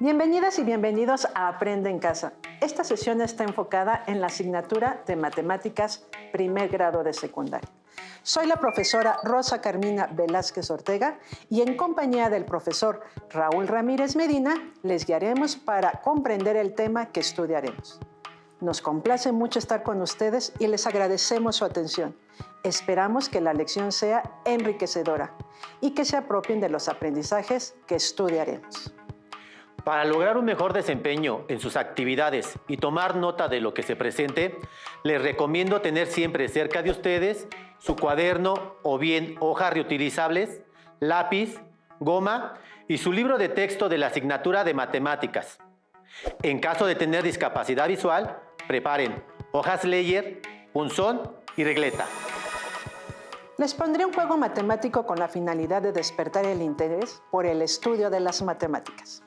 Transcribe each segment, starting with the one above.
Bienvenidas y bienvenidos a Aprende en Casa. Esta sesión está enfocada en la asignatura de Matemáticas primer grado de secundaria. Soy la profesora Rosa Carmina Velázquez Ortega y en compañía del profesor Raúl Ramírez Medina les guiaremos para comprender el tema que estudiaremos. Nos complace mucho estar con ustedes y les agradecemos su atención. Esperamos que la lección sea enriquecedora y que se apropien de los aprendizajes que estudiaremos. Para lograr un mejor desempeño en sus actividades y tomar nota de lo que se presente, les recomiendo tener siempre cerca de ustedes su cuaderno o bien hojas reutilizables, lápiz, goma y su libro de texto de la asignatura de matemáticas. En caso de tener discapacidad visual, preparen hojas Leyer, punzón y regleta. Les pondré un juego matemático con la finalidad de despertar el interés por el estudio de las matemáticas.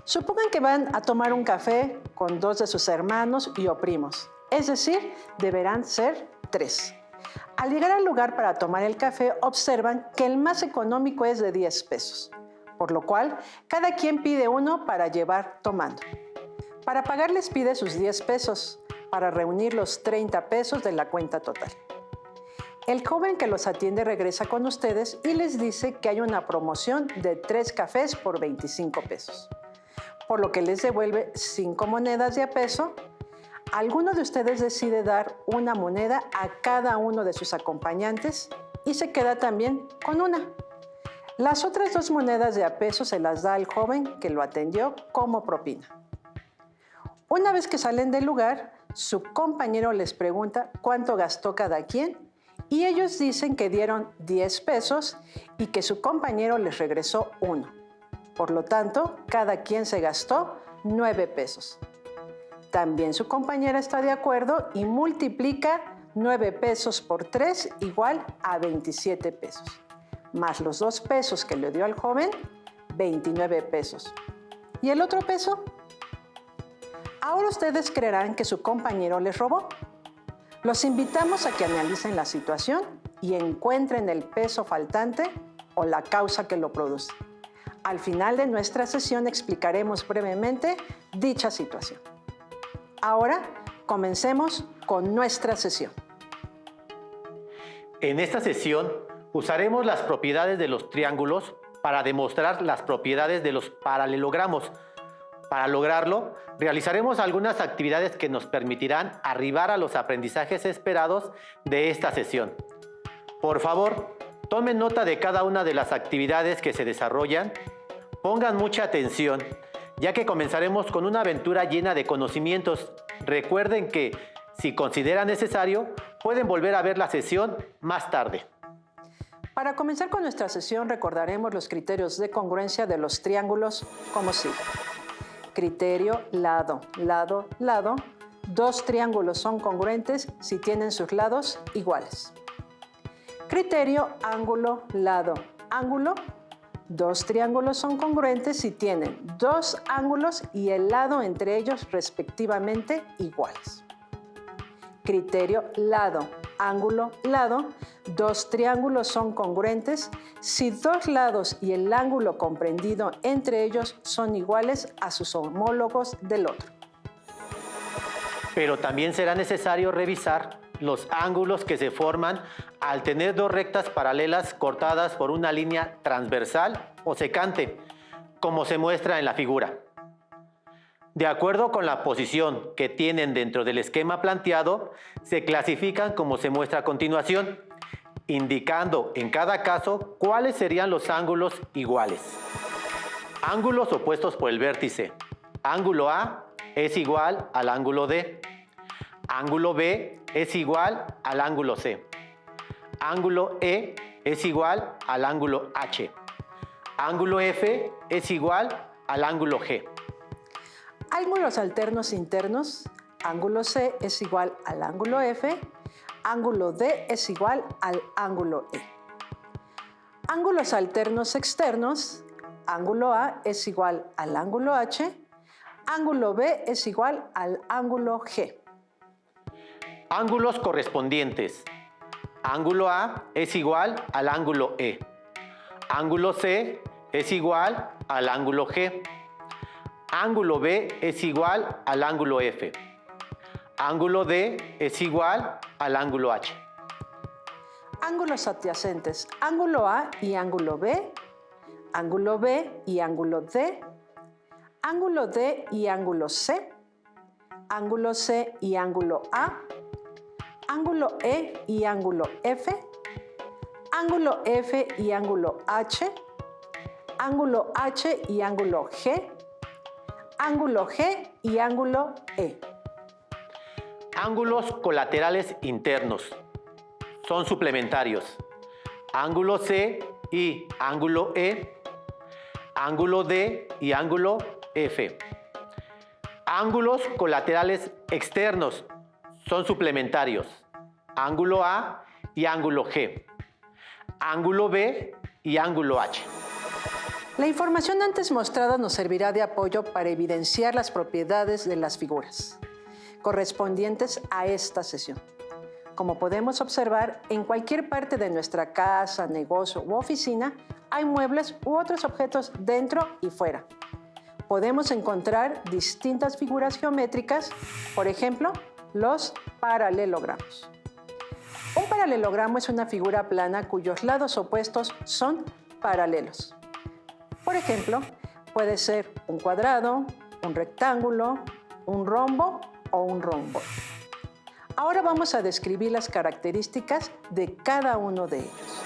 Supongan que van a tomar un café con dos de sus hermanos y o primos, es decir, deberán ser 3. Al llegar al lugar para tomar el café, observan que el más económico es de 10 pesos, por lo cual cada quien pide uno para llevar tomando. Para pagar les pide sus 10 pesos, para reunir los 30 pesos de la cuenta total. El joven que los atiende regresa con ustedes y les dice que hay una promoción de 3 cafés por 25 pesos. Por lo que les devuelve 5 monedas de a peso. Alguno de ustedes decide dar una moneda a cada uno de sus acompañantes y se queda también con una. Las otras 2 monedas de a peso se las da al joven que lo atendió como propina. Una vez que salen del lugar, su compañero les pregunta cuánto gastó cada quien y ellos dicen que dieron 10 pesos y que su compañero les regresó 1. Por lo tanto, cada quien se gastó 9 pesos. También su compañera está de acuerdo y multiplica 9 pesos por 3 igual a 27 pesos. Más los 2 pesos que le dio al joven, 29 pesos. ¿Y el otro peso? Ahora ustedes creerán que su compañero les robó. Los invitamos a que analicen la situación y encuentren el peso faltante o la causa que lo produce. Al final de nuestra sesión explicaremos brevemente dicha situación. Ahora, comencemos con nuestra sesión. En esta sesión usaremos las propiedades de los triángulos para demostrar las propiedades de los paralelogramos. Para lograrlo, realizaremos algunas actividades que nos permitirán arribar a los aprendizajes esperados de esta sesión. Por favor, tomen nota de cada una de las actividades que se desarrollan. Pongan mucha atención, ya que comenzaremos con una aventura llena de conocimientos. Recuerden que, si consideran necesario, pueden volver a ver la sesión más tarde. Para comenzar con nuestra sesión, recordaremos los criterios de congruencia de los triángulos como sigue. Criterio lado, lado, lado. 2 triángulos son congruentes si tienen sus lados iguales. Criterio ángulo, lado, ángulo. 2 triángulos son congruentes si tienen 2 ángulos y el lado entre ellos respectivamente iguales. Criterio lado, ángulo, lado. 2 triángulos son congruentes si 2 lados y el ángulo comprendido entre ellos son iguales a sus homólogos del otro. Pero también será necesario revisar los ángulos que se forman al tener 2 rectas paralelas cortadas por una línea transversal o secante, como se muestra en la figura. De acuerdo con la posición que tienen dentro del esquema planteado, se clasifican como se muestra a continuación, indicando en cada caso cuáles serían los ángulos iguales. Ángulos opuestos por el vértice. Ángulo A es igual al ángulo D. Ángulo B es igual al ángulo C. Ángulo E es igual al ángulo H. Ángulo F es igual al ángulo G. Ángulos alternos internos. Ángulo C es igual al ángulo F. Ángulo D es igual al ángulo E. Ángulos alternos externos. Ángulo A es igual al ángulo H. Ángulo B es igual al ángulo G. Ángulos correspondientes. Ángulo A es igual al ángulo E. Ángulo C es igual al ángulo G. ángulo B es igual al ángulo F. Ángulo D es igual al ángulo H. Ángulos adyacentes, ángulo A y ángulo B y ángulo D, ángulo D y ángulo C y ángulo A, ángulo E y ángulo F, ángulo F y ángulo H y ángulo G y ángulo E. Ángulos colaterales internos son suplementarios. Ángulo C y ángulo E, ángulo D y ángulo F. Ángulos colaterales externos son suplementarios. Ángulo A y ángulo G. Ángulo B y ángulo H. La información antes mostrada nos servirá de apoyo para evidenciar las propiedades de las figuras correspondientes a esta sesión. Como podemos observar, en cualquier parte de nuestra casa, negocio u oficina hay muebles u otros objetos dentro y fuera. Podemos encontrar distintas figuras geométricas, por ejemplo, los paralelogramos. Un paralelogramo es una figura plana cuyos lados opuestos son paralelos. Por ejemplo, puede ser un cuadrado, un rectángulo, un rombo o un rombo. Ahora vamos a describir las características de cada uno de ellos.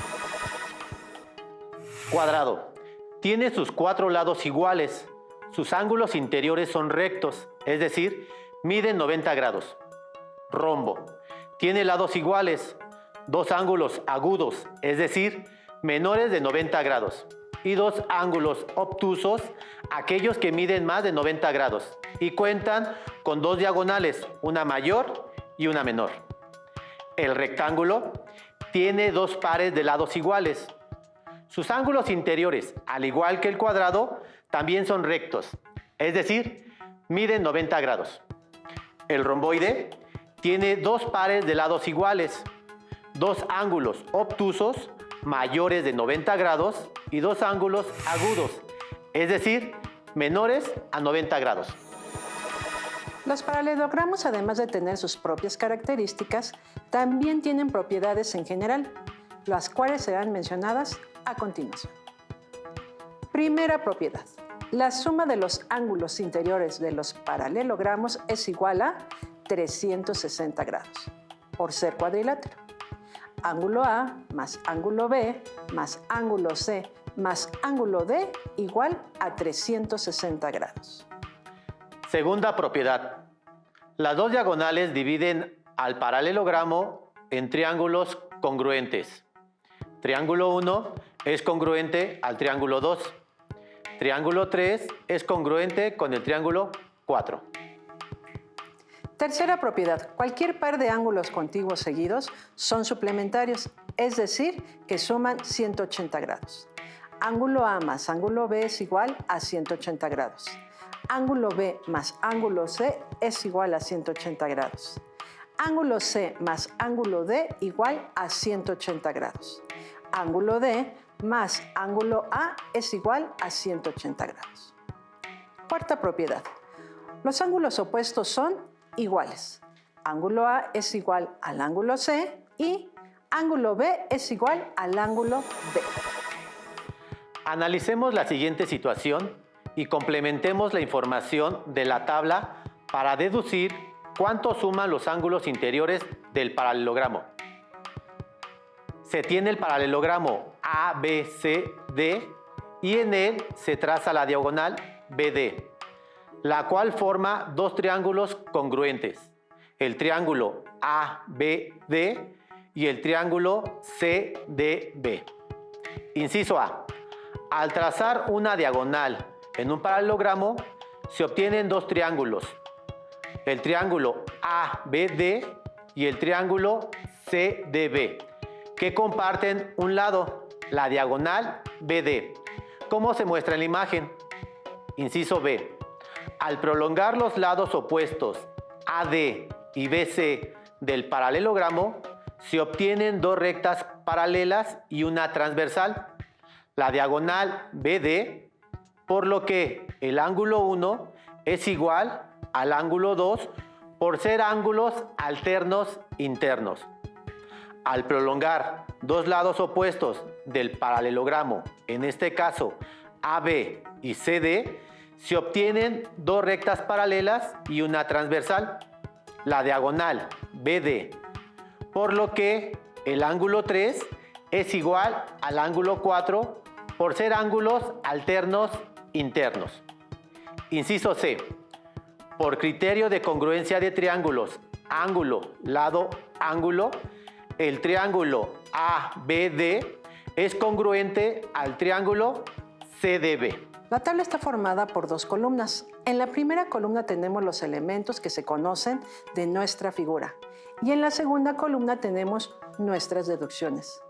Cuadrado. Tiene sus 4 lados iguales. Sus ángulos interiores son rectos, es decir, miden 90 grados. Rombo. Tiene lados iguales, 2 ángulos agudos, es decir, menores de 90 grados. Y 2 ángulos obtusos, aquellos que miden más de 90 grados. Y cuentan con 2 diagonales, una mayor y una menor. El rectángulo tiene 2 pares de lados iguales. Sus ángulos interiores, al igual que el cuadrado, también son rectos, es decir, miden 90 grados. El romboide tiene 2 pares de lados iguales, 2 ángulos obtusos mayores de 90 grados y 2 ángulos agudos, es decir, menores a 90 grados. Los paralelogramos, además de tener sus propias características, también tienen propiedades en general, las cuales serán mencionadas a continuación. Primera propiedad. La suma de los ángulos interiores de los paralelogramos es igual a 360 grados, por ser cuadrilátero. Ángulo A más ángulo B más ángulo C más ángulo D igual a 360 grados. Segunda propiedad. Las 2 diagonales dividen al paralelogramo en triángulos congruentes. Triángulo 1 es congruente al triángulo 2. Triángulo 3 es congruente con el triángulo 4. Tercera propiedad. Cualquier par de ángulos contiguos seguidos son suplementarios, es decir, que suman 180 grados. Ángulo A más ángulo B es igual a 180 grados. Ángulo B más ángulo C es igual a 180 grados. Ángulo C más ángulo D igual a 180 grados. Ángulo D más ángulo A es igual a 180 grados. Cuarta propiedad. Los ángulos opuestos son iguales. Ángulo A es igual al ángulo C y ángulo B es igual al ángulo D. Analicemos la siguiente situación y complementemos la información de la tabla para deducir cuánto suman los ángulos interiores del paralelogramo. Se tiene el paralelogramo ABCD y en él se traza la diagonal BD, la cual forma 2 triángulos congruentes, el triángulo ABD y el triángulo CDB. Inciso A. Al trazar una diagonal en un paralelogramo, se obtienen 2 triángulos, el triángulo ABD y el triángulo CDB, que comparten un lado, la diagonal BD, como se muestra en la imagen. Inciso B. Al prolongar los lados opuestos AD y BC del paralelogramo, se obtienen 2 rectas paralelas y una transversal, la diagonal BD, por lo que el ángulo 1 es igual al ángulo 2 por ser ángulos alternos internos. Al prolongar dos lados opuestos del paralelogramo, en este caso AB y CD, se obtienen dos rectas paralelas y una transversal, la diagonal BD, por lo que el ángulo 3 es igual al ángulo 4 por ser ángulos alternos internos. Inciso C. Por criterio de congruencia de triángulos ángulo, lado, ángulo, el triángulo ABD es congruente al triángulo CDB. La tabla está formada por dos columnas. En la primera columna tenemos los elementos que se conocen de nuestra figura y en la segunda columna tenemos nuestras deducciones,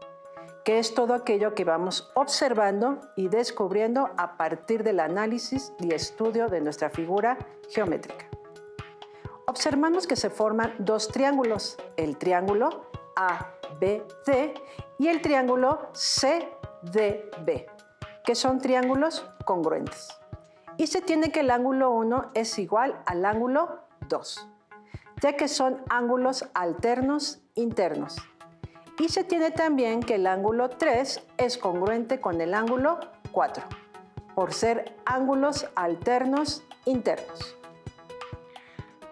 que es todo aquello que vamos observando y descubriendo a partir del análisis y estudio de nuestra figura geométrica. Observamos que se forman dos triángulos, el triángulo ABD y el triángulo CDB, que son triángulos congruentes. Y se tiene que el ángulo 1 es igual al ángulo 2, ya que son ángulos alternos internos. Y se tiene también que el ángulo 3 es congruente con el ángulo 4, por ser ángulos alternos internos.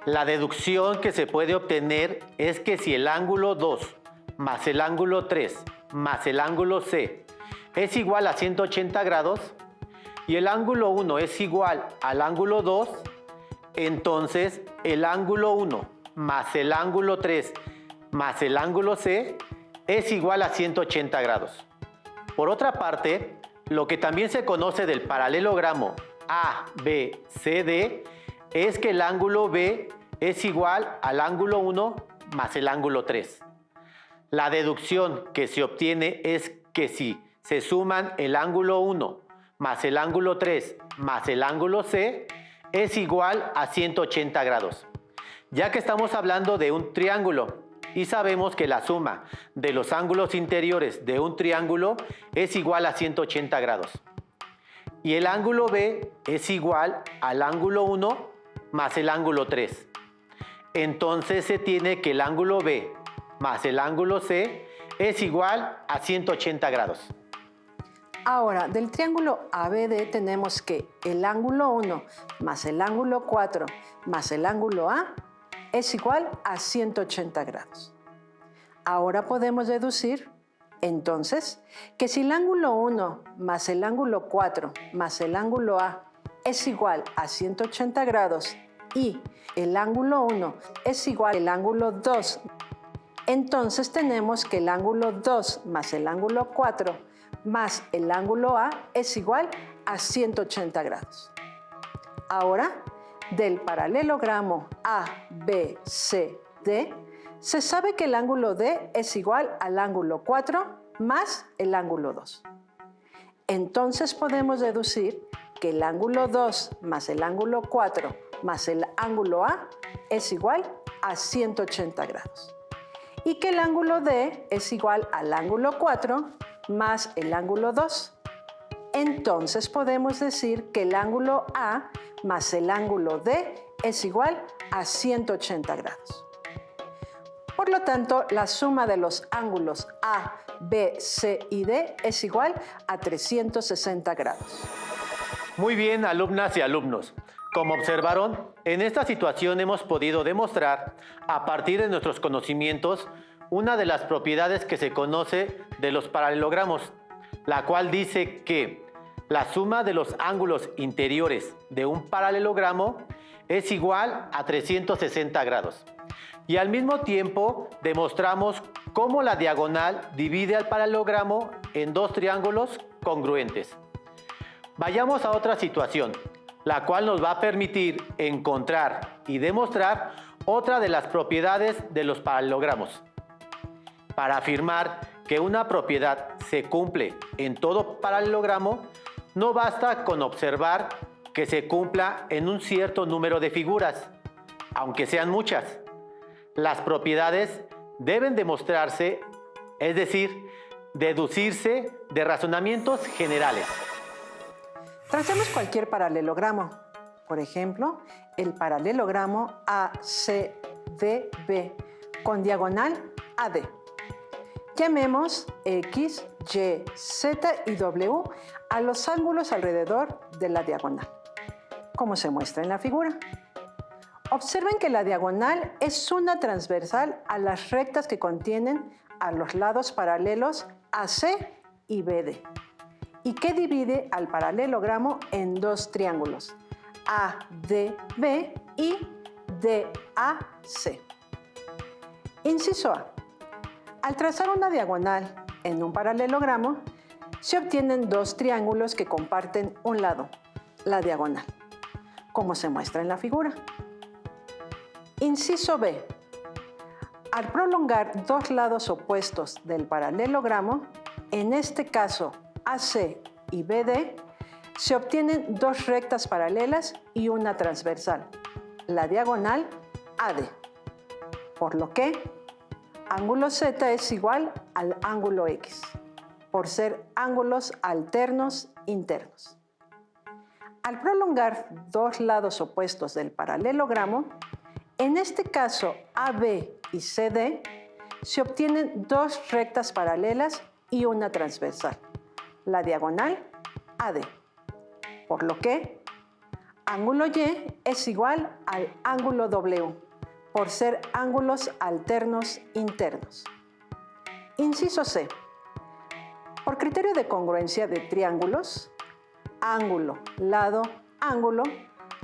La deducción que se puede obtener es que si el ángulo 2 más el ángulo 3 más el ángulo C es igual a 180 grados y el ángulo 1 es igual al ángulo 2, entonces el ángulo 1 más el ángulo 3 más el ángulo C es igual a 180 grados. Por otra parte, lo que también se conoce del paralelogramo ABCD es que el ángulo B es igual al ángulo 1 más el ángulo 3. La deducción que se obtiene es que si se suman el ángulo 1 más el ángulo 3 más el ángulo C es igual a 180 grados. Ya que estamos hablando de un triángulo y sabemos que la suma de los ángulos interiores de un triángulo es igual a 180 grados. Y el ángulo B es igual al ángulo 1 más el ángulo 3. Entonces se tiene que el ángulo B más el ángulo C es igual a 180 grados. Ahora, del triángulo ABD tenemos que el ángulo 1 más el ángulo 4 más el ángulo A es igual a 180 grados. Ahora podemos deducir, entonces, que si el ángulo 1 más el ángulo 4 más el ángulo A es igual a 180 grados y el ángulo 1 es igual al ángulo 2, entonces tenemos que el ángulo 2 más el ángulo 4 más el ángulo A es igual a 180 grados. Ahora, del paralelogramo ABCD, se sabe que el ángulo D es igual al ángulo 4 más el ángulo 2. Entonces podemos deducir que el ángulo 2 más el ángulo 4 más el ángulo A es igual a 180 grados. Y que el ángulo D es igual al ángulo 4 más el ángulo 2. Entonces podemos decir que el ángulo A más el ángulo D es igual a 180 grados. Por lo tanto, la suma de los ángulos A, B, C y D es igual a 360 grados. Muy bien, alumnas y alumnos. Como observaron, en esta situación hemos podido demostrar, a partir de nuestros conocimientos, una de las propiedades que se conoce de los paralelogramos, la cual dice que la suma de los ángulos interiores de un paralelogramo es igual a 360 grados. Y al mismo tiempo demostramos cómo la diagonal divide al paralelogramo en dos triángulos congruentes. Vayamos a otra situación, la cual nos va a permitir encontrar y demostrar otra de las propiedades de los paralelogramos. Para afirmar que una propiedad se cumple en todo paralelogramo, no basta con observar que se cumpla en un cierto número de figuras, aunque sean muchas. Las propiedades deben demostrarse, es decir, deducirse de razonamientos generales. Tracemos cualquier paralelogramo. Por ejemplo, el paralelogramo ACDB con diagonal AD. Llamemos X, Y, Z y W a los ángulos alrededor de la diagonal, como se muestra en la figura. Observen que la diagonal es una transversal a las rectas que contienen a los lados paralelos AC y BD, y que divide al paralelogramo en dos triángulos, ADB y DAC. Inciso A. Al trazar una diagonal en un paralelogramo, se obtienen dos triángulos que comparten un lado, la diagonal, como se muestra en la figura. Inciso B. Al prolongar dos lados opuestos del paralelogramo, en este caso AC y BD, se obtienen dos rectas paralelas y una transversal, la diagonal AD, por lo que ángulo Z es igual al ángulo X, por ser ángulos alternos internos. Al prolongar dos lados opuestos del paralelogramo, en este caso AB y CD, se obtienen dos rectas paralelas y una transversal, la diagonal AD, por lo que ángulo Y es igual al ángulo W, por ser ángulos alternos internos. Inciso C. Por criterio de congruencia de triángulos, ángulo, lado, ángulo,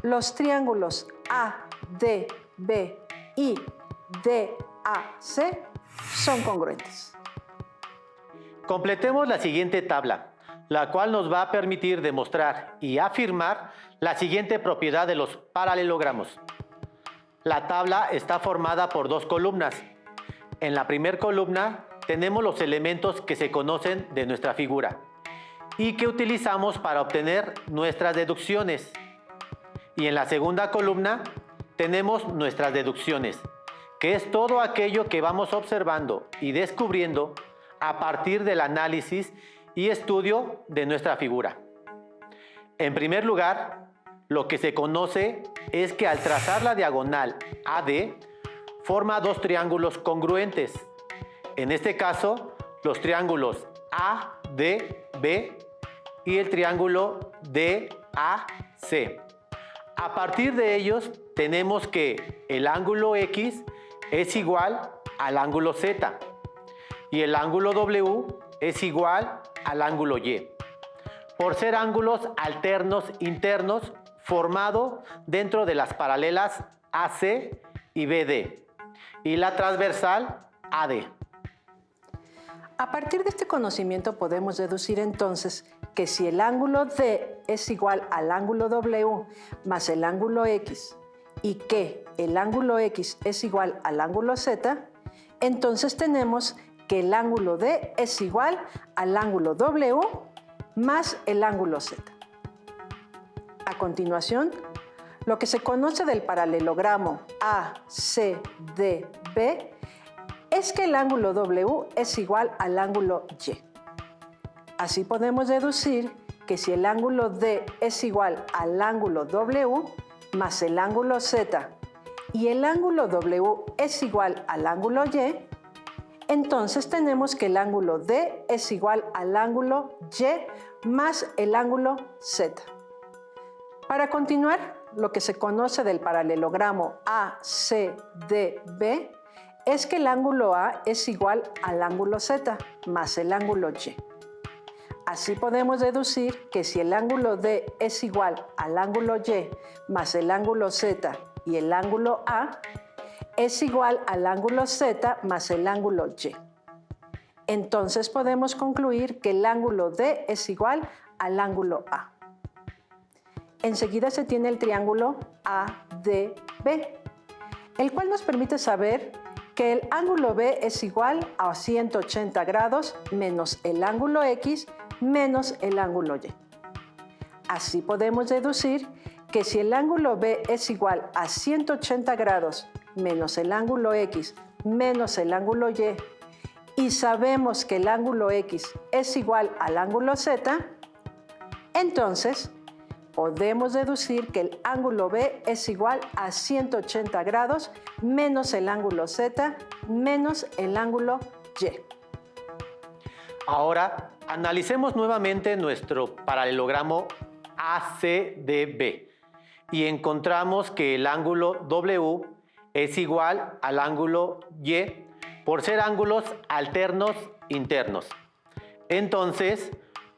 los triángulos ADB y DAC son congruentes. Completemos la siguiente tabla, la cual nos va a permitir demostrar y afirmar la siguiente propiedad de los paralelogramos. La tabla está formada por dos columnas. En la primera columna tenemos los elementos que se conocen de nuestra figura y que utilizamos para obtener nuestras deducciones. Y en la segunda columna tenemos nuestras deducciones, que es todo aquello que vamos observando y descubriendo a partir del análisis y estudio de nuestra figura. En primer lugar, lo que se conoce es que al trazar la diagonal AD, forma dos triángulos congruentes. En este caso, los triángulos ADB y el triángulo DAC. A partir de ellos, tenemos que el ángulo X es igual al ángulo Z y el ángulo W es igual al ángulo Y, por ser ángulos alternos internos formado dentro de las paralelas AC y BD y la transversal AD. A partir de este conocimiento podemos deducir entonces que si el ángulo D es igual al ángulo W más el ángulo X y que el ángulo X es igual al ángulo Z, entonces tenemos que el ángulo D es igual al ángulo W más el ángulo Z. A continuación, lo que se conoce del paralelogramo ACDB es que el ángulo W es igual al ángulo Y. Así podemos deducir que si el ángulo D es igual al ángulo W más el ángulo Z y el ángulo W es igual al ángulo Y, entonces tenemos que el ángulo D es igual al ángulo Y más el ángulo Z. Para continuar, lo que se conoce del paralelogramo ACDB es que el ángulo A es igual al ángulo Z más el ángulo Y. Así podemos deducir que si el ángulo D es igual al ángulo Y más el ángulo Z y el ángulo A, es igual al ángulo Z más el ángulo Y. Entonces podemos concluir que el ángulo D es igual al ángulo A. Enseguida se tiene el triángulo ADB, el cual nos permite saber que el ángulo B es igual a 180 grados menos el ángulo X menos el ángulo Y. Así podemos deducir que si el ángulo B es igual a 180 grados menos el ángulo X menos el ángulo Y, y sabemos que el ángulo X es igual al ángulo Z, entonces podemos deducir que el ángulo B es igual a 180 grados menos el ángulo Z menos el ángulo Y. Ahora, analicemos nuevamente nuestro paralelogramo ACDB y encontramos que el ángulo W es igual al ángulo Y por ser ángulos alternos internos. Entonces,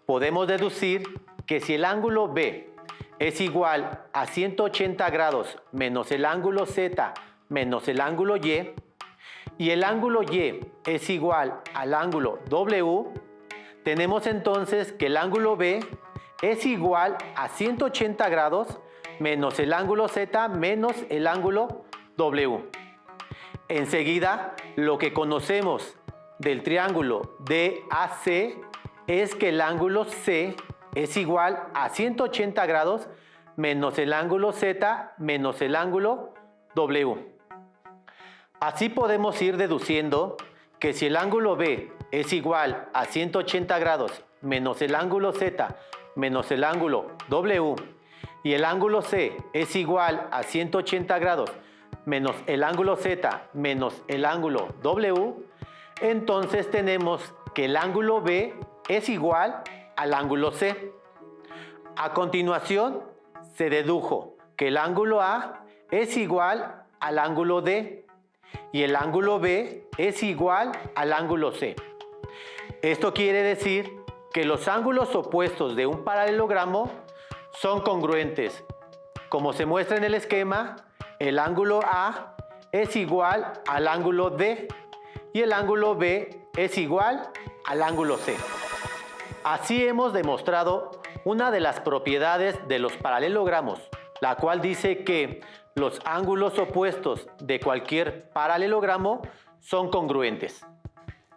podemos deducir que si el ángulo B es igual a 180 grados menos el ángulo Z menos el ángulo y el ángulo Y es igual al ángulo W, tenemos entonces que el ángulo B es igual a 180 grados menos el ángulo Z menos el ángulo W. Enseguida, lo que conocemos del triángulo DAC es que el ángulo C es igual a 180 grados menos el ángulo Z menos el ángulo W. Así podemos ir deduciendo que si el ángulo B es igual a 180 grados menos el ángulo Z menos el ángulo W y el ángulo C es igual a 180 grados menos el ángulo Z menos el ángulo W, entonces tenemos que el ángulo B es igual al ángulo C. A continuación, se dedujo que el ángulo A es igual al ángulo D y el ángulo B es igual al ángulo C. Esto quiere decir que los ángulos opuestos de un paralelogramo son congruentes. Como se muestra en el esquema, el ángulo A es igual al ángulo D y el ángulo B es igual al ángulo C. Así hemos demostrado una de las propiedades de los paralelogramos, la cual dice que los ángulos opuestos de cualquier paralelogramo son congruentes.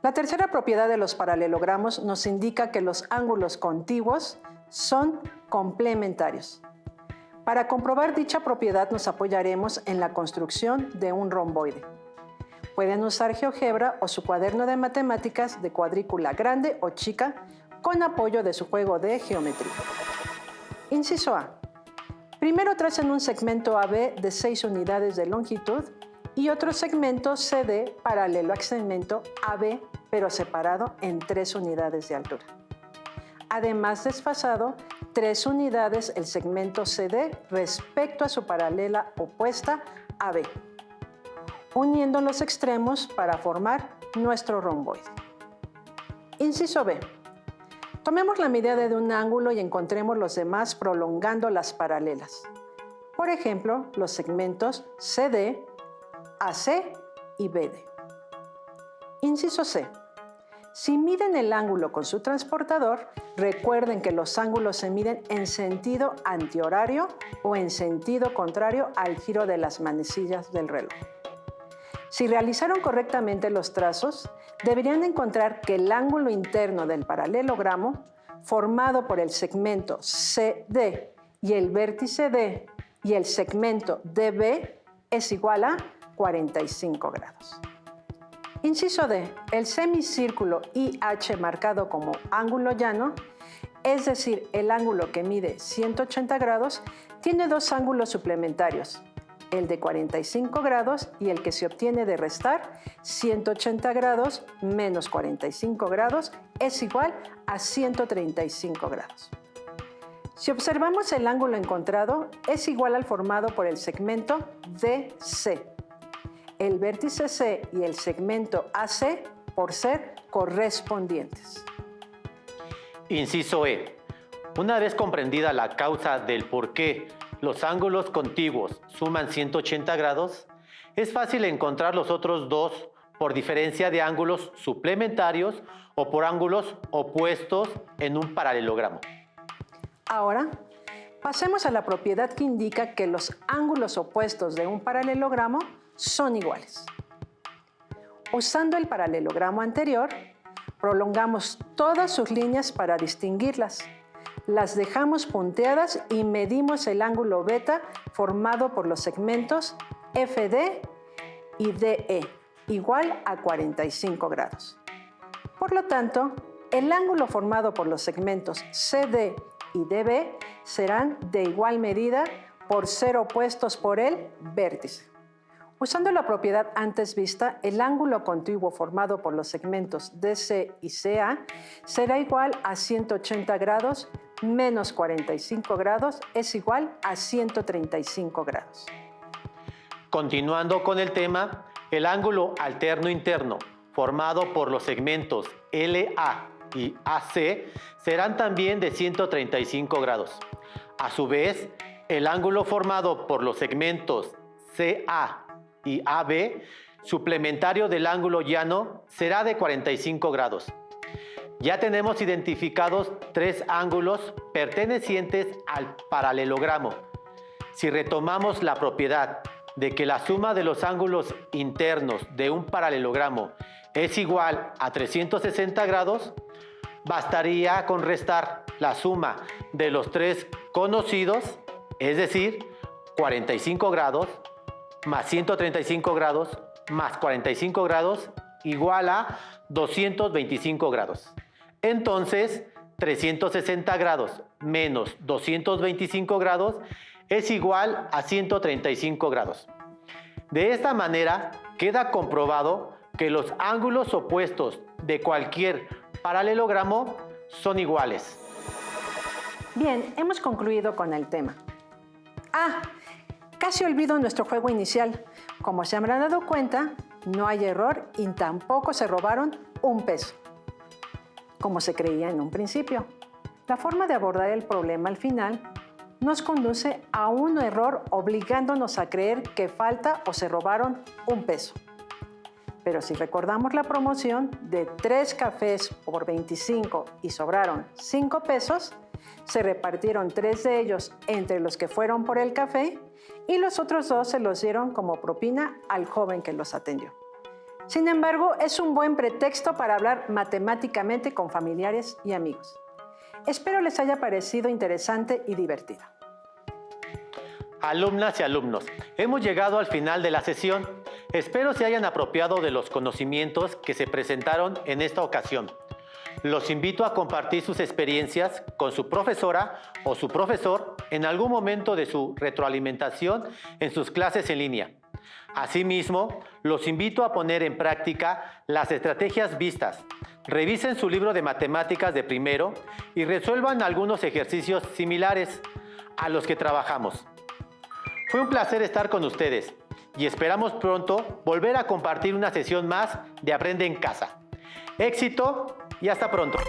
La tercera propiedad de los paralelogramos nos indica que los ángulos contiguos son complementarios. Para comprobar dicha propiedad nos apoyaremos en la construcción de un romboide. Pueden usar GeoGebra o su cuaderno de matemáticas de cuadrícula grande o chica con apoyo de su juego de geometría. Inciso A. Primero tracen un segmento AB de 6 unidades de longitud y otro segmento CD paralelo al segmento AB, pero separado en 3 unidades de altura. Además, desfasado 3 unidades el segmento CD respecto a su paralela opuesta AB, uniendo los extremos para formar nuestro romboide. Inciso B. Tomemos la medida de un ángulo y encontremos los demás prolongando las paralelas. Por ejemplo, los segmentos CD, AC y BD. Inciso C. Si miden el ángulo con su transportador, recuerden que los ángulos se miden en sentido antihorario o en sentido contrario al giro de las manecillas del reloj. Si realizaron correctamente los trazos, deberían encontrar que el ángulo interno del paralelogramo, formado por el segmento CD y el vértice D y el segmento DB, es igual a 45 grados. Inciso D. El semicírculo IH marcado como ángulo llano, es decir, el ángulo que mide 180 grados, tiene 2 ángulos suplementarios, el de 45 grados y el que se obtiene de restar 180 grados menos 45 grados es igual a 135 grados. Si observamos el ángulo encontrado, es igual al formado por el segmento DC, el vértice C y el segmento AC por ser correspondientes. Inciso E. Una vez comprendida la causa del por qué los ángulos contiguos suman 180 grados, es fácil encontrar los otros dos por diferencia de ángulos suplementarios o por ángulos opuestos en un paralelogramo. Ahora, pasemos a la propiedad que indica que los ángulos opuestos de un paralelogramo son iguales. Usando el paralelogramo anterior, prolongamos todas sus líneas para distinguirlas. Las dejamos punteadas y medimos el ángulo beta formado por los segmentos FD y DE, igual a 45 grados. Por lo tanto, el ángulo formado por los segmentos CD y DB serán de igual medida por ser opuestos por el vértice. Usando la propiedad antes vista, el ángulo contiguo formado por los segmentos DC y CA será igual a 180 grados menos 45 grados es igual a 135 grados. Continuando con el tema, el ángulo alterno interno formado por los segmentos LA y AC serán también de 135 grados. A su vez, el ángulo formado por los segmentos CA y AB, suplementario del ángulo llano, será de 45 grados. Ya tenemos identificados 3 ángulos pertenecientes al paralelogramo. Si retomamos la propiedad de que la suma de los ángulos internos de un paralelogramo es igual a 360 grados, bastaría con restar la suma de los 3 conocidos, es decir, 45 grados más 135 grados más 45 grados igual a 225 grados. Entonces, 360 grados menos 225 grados es igual a 135 grados. De esta manera, queda comprobado que los ángulos opuestos de cualquier paralelogramo son iguales. Bien, hemos concluido con el tema. Casi olvido nuestro juego inicial. Como se habrán dado cuenta, no hay error y tampoco se robaron un peso, como se creía en un principio. La forma de abordar el problema al final nos conduce a un error obligándonos a creer que falta o se robaron un peso. Pero si recordamos la promoción de 3 cafés por 25 y sobraron 5 pesos, se repartieron 3 de ellos entre los que fueron por el café y los otros 2 se los dieron como propina al joven que los atendió. Sin embargo, es un buen pretexto para hablar matemáticamente con familiares y amigos. Espero les haya parecido interesante y divertido. Alumnas y alumnos, hemos llegado al final de la sesión. Espero se hayan apropiado de los conocimientos que se presentaron en esta ocasión. Los invito a compartir sus experiencias con su profesora o su profesor en algún momento de su retroalimentación en sus clases en línea. Asimismo, los invito a poner en práctica las estrategias vistas. Revisen su libro de matemáticas de primero y resuelvan algunos ejercicios similares a los que trabajamos. Fue un placer estar con ustedes y esperamos pronto volver a compartir una sesión más de Aprende en Casa. Éxito y hasta pronto.